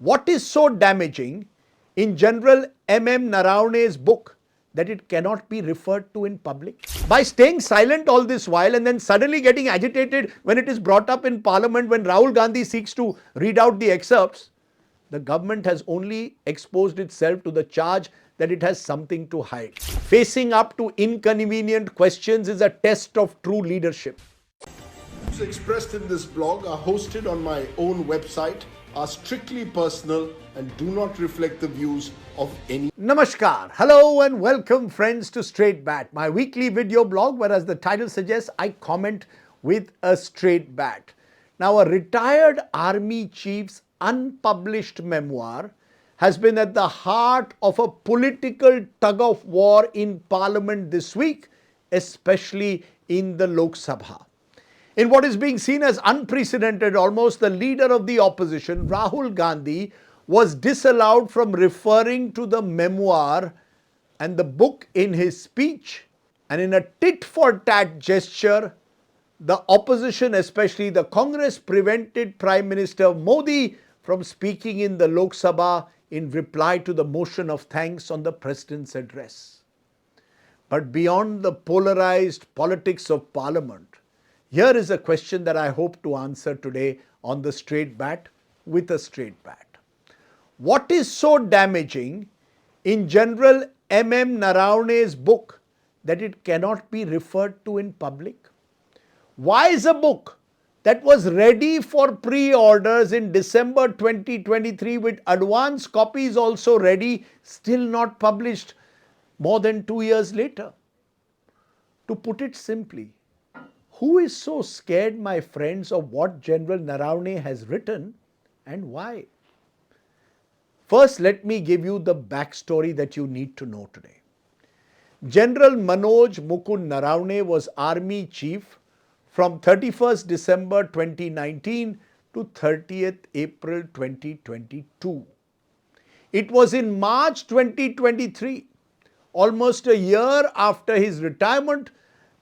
What is so damaging in General Naravane's book that it cannot be referred to in public? By staying silent all this while and then suddenly getting agitated when it is brought up in Parliament, when Rahul Gandhi seeks to read out the excerpts, the government has only exposed itself to the charge that it has something to hide. Facing up to inconvenient questions is a test of true leadership. Views expressed in this blog are hosted on my own website, are strictly personal and do not reflect the views of any. Namaskar, hello and welcome friends to Straight Bat, my weekly video blog where, as the title suggests, I comment with a straight bat. Now, a retired army chief's unpublished memoir has been at the heart of a political tug of war in Parliament this week, especially in the Lok Sabha. In what is being seen as unprecedented, almost the leader of the opposition, Rahul Gandhi, was disallowed from referring to the memoir and the book in his speech. And in a tit-for-tat gesture, the opposition, especially the Congress, prevented Prime Minister Modi from speaking in the Lok Sabha in reply to the motion of thanks on the President's address. But beyond the polarized politics of Parliament, here is a question that I hope to answer today on the Straight Bat with a straight bat. What is so damaging in General Naravane's book that it cannot be referred to in public? Why is a book that was ready for pre-orders in December 2023 with advance copies also ready still not published more than 2 years later? To put it simply, who is so scared, my friends, of what General Naravane has written and why? First, let me give you the backstory that you need to know today. General Manoj Mukund Naravane was Army Chief from 31st December 2019 to 30th April 2022. It was in March 2023, almost a year after his retirement,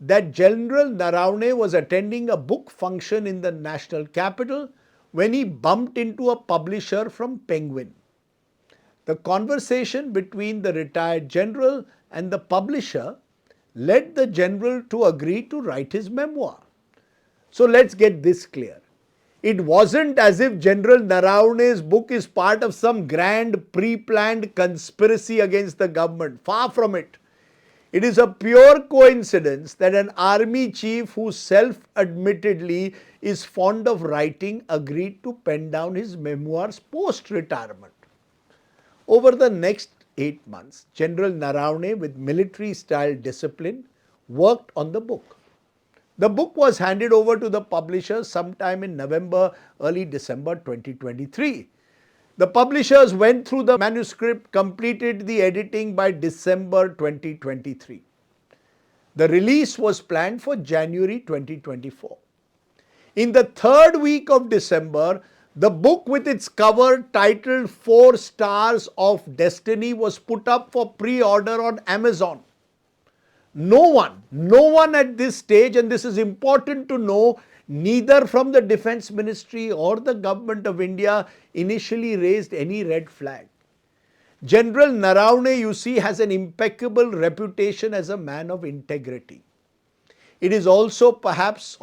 that General Naravane was attending a book function in the national capital when he bumped into a publisher from Penguin. The conversation between the retired general and the publisher led the general to agree to write his memoir. So let's get this clear. It wasn't as if General Naravane's book is part of some grand pre-planned conspiracy against the government. Far from it. It is a pure coincidence that an army chief who self-admittedly is fond of writing agreed to pen down his memoirs post-retirement. Over the next 8 months, General Naravane, with military-style discipline, worked on the book. The book was handed over to the publisher sometime in November, early December 2023. The publishers went through the manuscript, completed the editing by December 2023. The release was planned for January 2024. In the third week of December, the book with its cover titled 4 Stars of Destiny was put up for pre-order on Amazon. No one at this stage, and this is important to know, neither from the Defence Ministry or the Government of India initially raised any red flag. General Naravane, you see, has an impeccable reputation as a man of integrity. It was also perhaps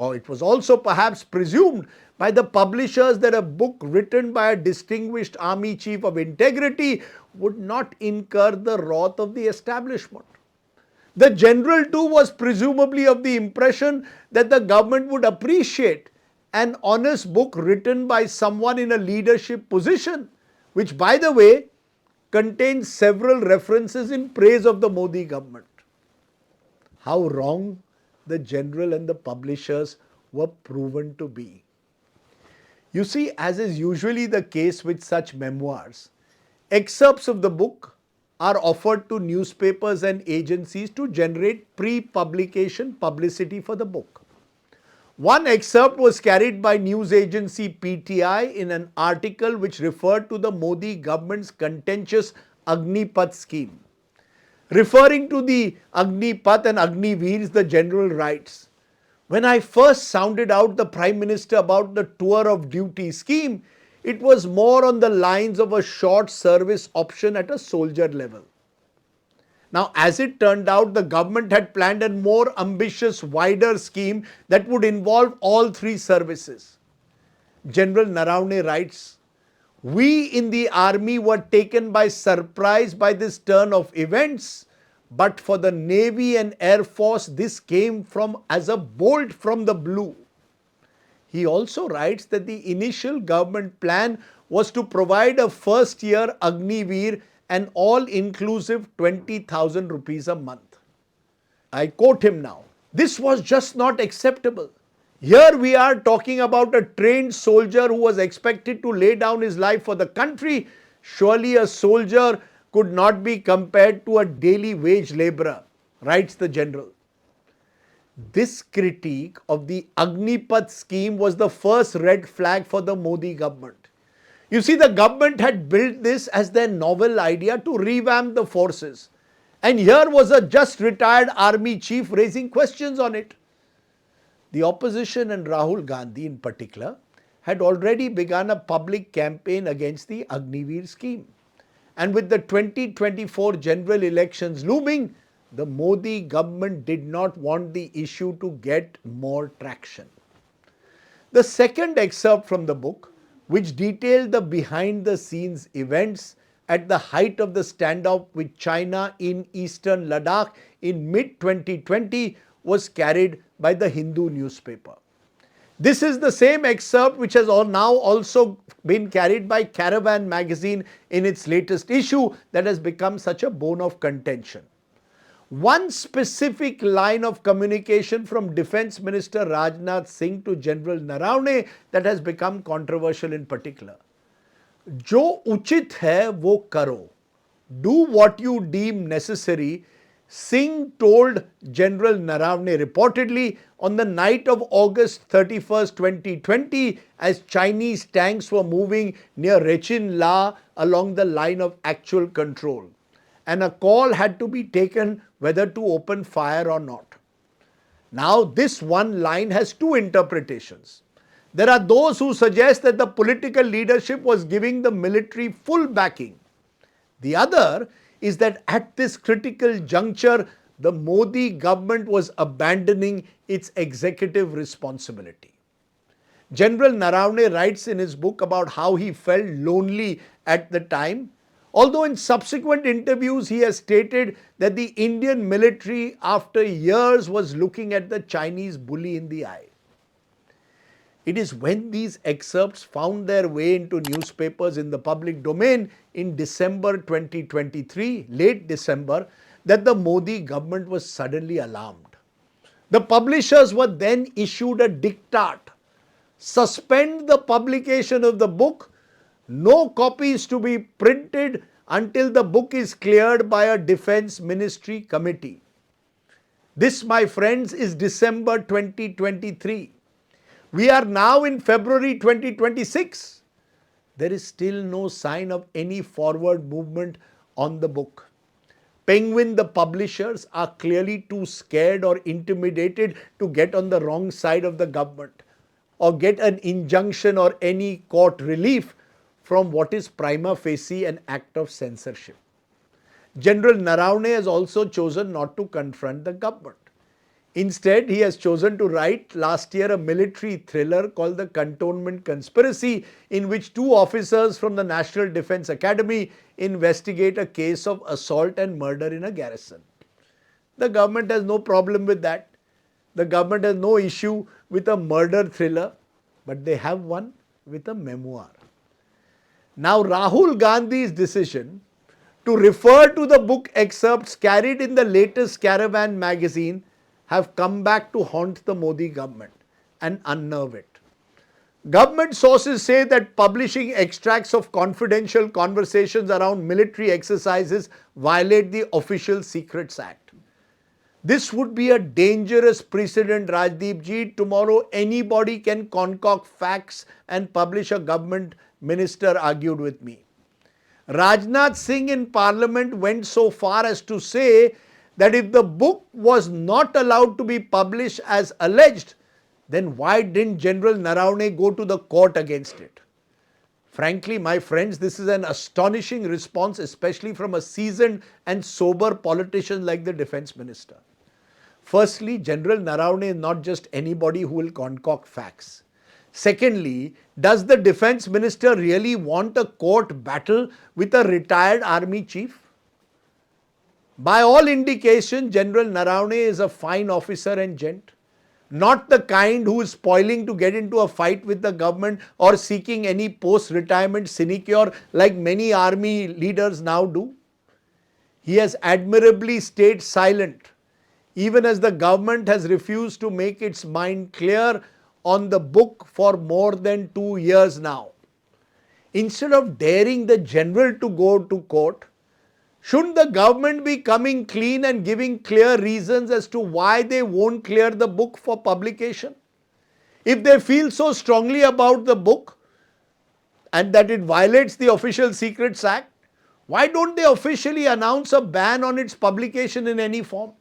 presumed by the publishers that a book written by a distinguished army chief of integrity would not incur the wrath of the establishment. The general too was presumably of the impression that the government would appreciate an honest book written by someone in a leadership position, which, by the way, contains several references in praise of the Modi government. How wrong the general and the publishers were proven to be. You see, as is usually the case with such memoirs, excerpts of the book are offered to newspapers and agencies to generate pre-publication publicity for the book. One excerpt was carried by news agency PTI in an article which referred to the Modi government's contentious Agnipath scheme. Referring to the Agnipath and Agniveers, the general writes, "When I first sounded out the Prime Minister about the tour of duty scheme, it was more on the lines of a short service option at a soldier level. Now, as it turned out, the government had planned a more ambitious, wider scheme that would involve all three services. General Naravane writes, "We in the army were taken by surprise by this turn of events, but for the Navy and Air Force, this came from as a bolt from the blue." He also writes that the initial government plan was to provide a first year Agniveer an all-inclusive 20,000 rupees a month. I quote him now, "This was just not acceptable. Here we are talking about a trained soldier who was expected to lay down his life for the country. Surely a soldier could not be compared to a daily wage laborer," writes the general. This critique of the Agnipath scheme was the first red flag for the Modi government. You see, the government had built this as their novel idea to revamp the forces. And here was a just retired army chief raising questions on it. The opposition and Rahul Gandhi in particular had already begun a public campaign against the Agniveer scheme. And with the 2024 general elections looming, the Modi government did not want the issue to get more traction. The second excerpt from the book, which detailed the behind-the-scenes events at the height of the standoff with China in eastern Ladakh in mid-2020, was carried by the Hindu newspaper. This is the same excerpt which has now also been carried by Caravan magazine in its latest issue that has become such a bone of contention. One specific line of communication from Defence Minister Rajnath Singh to General Naravane that has become controversial in particular. "Jo uchit hai wo karo. Do what you deem necessary," Singh told General Naravane reportedly on the night of August 31st, 2020, as Chinese tanks were moving near Rechin La along the line of actual control, and a call had to be taken whether to open fire or not. Now, this one line has two interpretations. There are those who suggest that the political leadership was giving the military full backing. The other is that at this critical juncture, the Modi government was abandoning its executive responsibility. General Naravane writes in his book about how he felt lonely at the time, although in subsequent interviews he has stated that the Indian military after years was looking at the Chinese bully in the eye. It is when these excerpts found their way into newspapers in the public domain in December 2023, late December, that the Modi government was suddenly alarmed. The publishers were then issued a diktat: suspend the publication of the book, no copies to be printed until the book is cleared by a Defence Ministry committee. This, my friends, is December 2023. We are now in February 2026. There is still no sign of any forward movement on the book. Penguin, the publishers, are clearly too scared or intimidated to get on the wrong side of the government or get an injunction or any court relief from what is prima facie an act of censorship. General Naravane has also chosen not to confront the government. Instead, he has chosen to write last year a military thriller called The Cantonment Conspiracy, in which two officers from the National Defence Academy investigate a case of assault and murder in a garrison. The government has no problem with that. The government has no issue with a murder thriller, but they have one with a memoir. Now, Rahul Gandhi's decision to refer to the book excerpts carried in the latest Caravan magazine have come back to haunt the Modi government and unnerve it. Government sources say that publishing extracts of confidential conversations around military exercises violate the Official Secrets Act. This would be a dangerous precedent, Rajdeep ji. Tomorrow anybody can concoct facts and publish, a government minister argued with me. Rajnath Singh in Parliament went so far as to say that if the book was not allowed to be published as alleged, then why didn't General Naravane go to the court against it? Frankly, my friends, this is an astonishing response, especially from a seasoned and sober politician like the defense minister. Firstly, General Naravane is not just anybody who will concoct facts. Secondly, does the defense minister really want a court battle with a retired army chief? By all indication, General Naravane is a fine officer and gent, not the kind who is spoiling to get into a fight with the government or seeking any post-retirement sinecure like many army leaders now do. He has admirably stayed silent, even as the government has refused to make its mind clear on the book for more than 2 years now. Instead of daring the general to go to court, shouldn't the government be coming clean and giving clear reasons as to why they won't clear the book for publication? If they feel so strongly about the book and that it violates the Official Secrets Act, why don't they officially announce a ban on its publication in any form?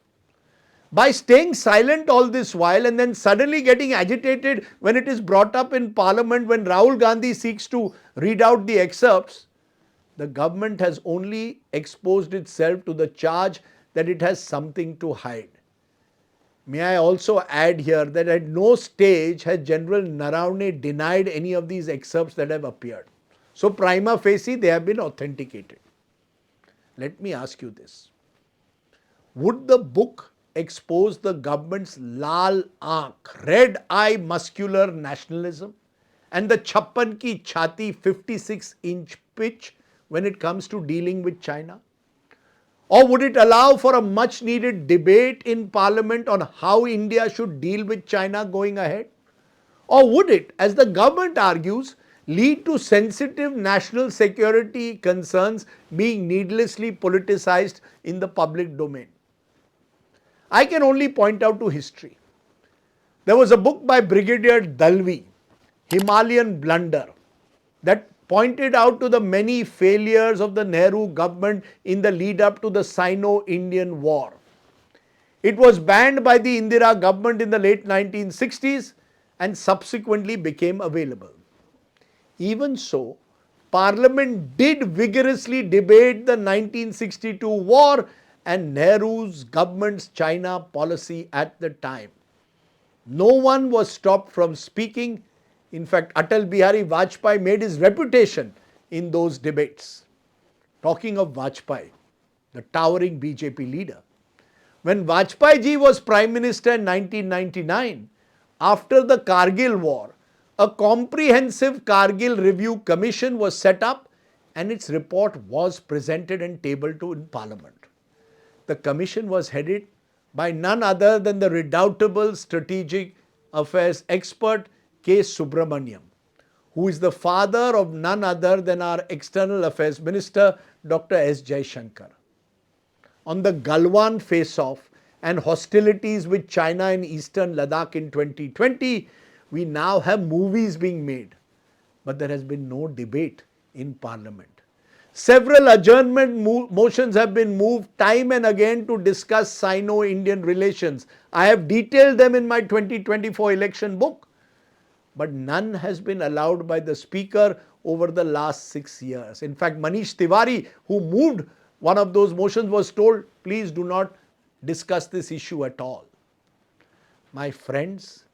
By staying silent all this while and then suddenly getting agitated when it is brought up in Parliament when Rahul Gandhi seeks to read out the excerpts, the government has only exposed itself to the charge that it has something to hide. May I also add here that at no stage has General Naravane denied any of these excerpts that have appeared. So prima facie they have been authenticated. Let me ask you this. Would the book expose the government's lal aankh, red eye muscular nationalism and the chappan ki chhati 56-inch pitch when it comes to dealing with China? Or would it allow for a much needed debate in Parliament on how India should deal with China going ahead? Or would it, as the government argues, lead to sensitive national security concerns being needlessly politicized in the public domain? I can only point out to history. There was a book by Brigadier Dalvi, Himalayan Blunder, that pointed out to the many failures of the Nehru government in the lead up to the Sino-Indian War. It was banned by the Indira government in the late 1960s and subsequently became available. Even so, Parliament did vigorously debate the 1962 war and Nehru's government's China policy at the time. No one was stopped from speaking. In fact, Atal Bihari Vajpayee made his reputation in those debates. Talking of Vajpayee, the towering BJP leader, when Vajpayee ji was Prime Minister in 1999, after the Kargil war, a comprehensive Kargil Review Commission was set up and its report was presented and tabled to in Parliament. The commission was headed by none other than the redoubtable strategic affairs expert K. Subramaniam, who is the father of none other than our External Affairs Minister Dr. S. Jaishankar. On the Galwan face-off and hostilities with China in eastern Ladakh in 2020, we now have movies being made, but there has been no debate in Parliament. Several adjournment motions have been moved time and again to discuss Sino-Indian relations. I have detailed them in my 2024 election book, but none has been allowed by the Speaker over the last 6 years. In fact, Manish Tiwari, who moved one of those motions, was told, please do not discuss this issue at all. My friends,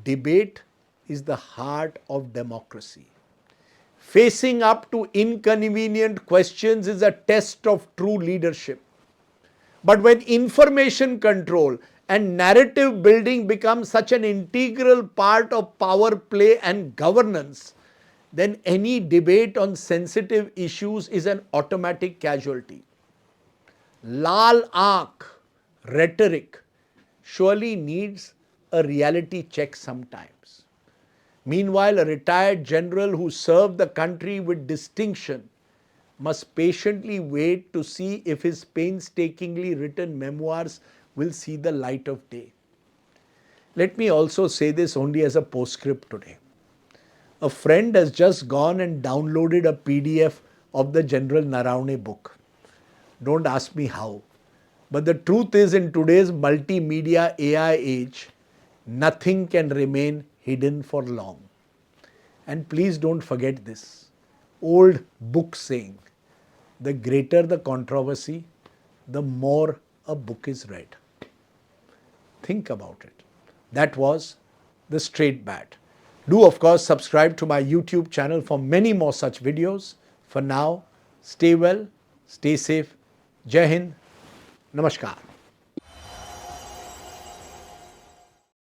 debate is the heart of democracy. Facing up to inconvenient questions is a test of true leadership. But when information control and narrative building becomes such an integral part of power play and governance, then any debate on sensitive issues is an automatic casualty. Lal aankh rhetoric surely needs a reality check sometimes. Meanwhile, a retired general who served the country with distinction must patiently wait to see if his painstakingly written memoirs will see the light of day. Let me also say this only as a postscript today. A friend has just gone and downloaded a PDF of the General Naravane book. Don't ask me how. But the truth is, in today's multimedia AI age, nothing can remain hidden for long. And please don't forget this. old book saying, the greater the controversy, the more a book is read. Think about it. That was the straight bat. Do of course subscribe to my YouTube channel for many more such videos. For now, stay well, stay safe. Jai Hind, Namaskar.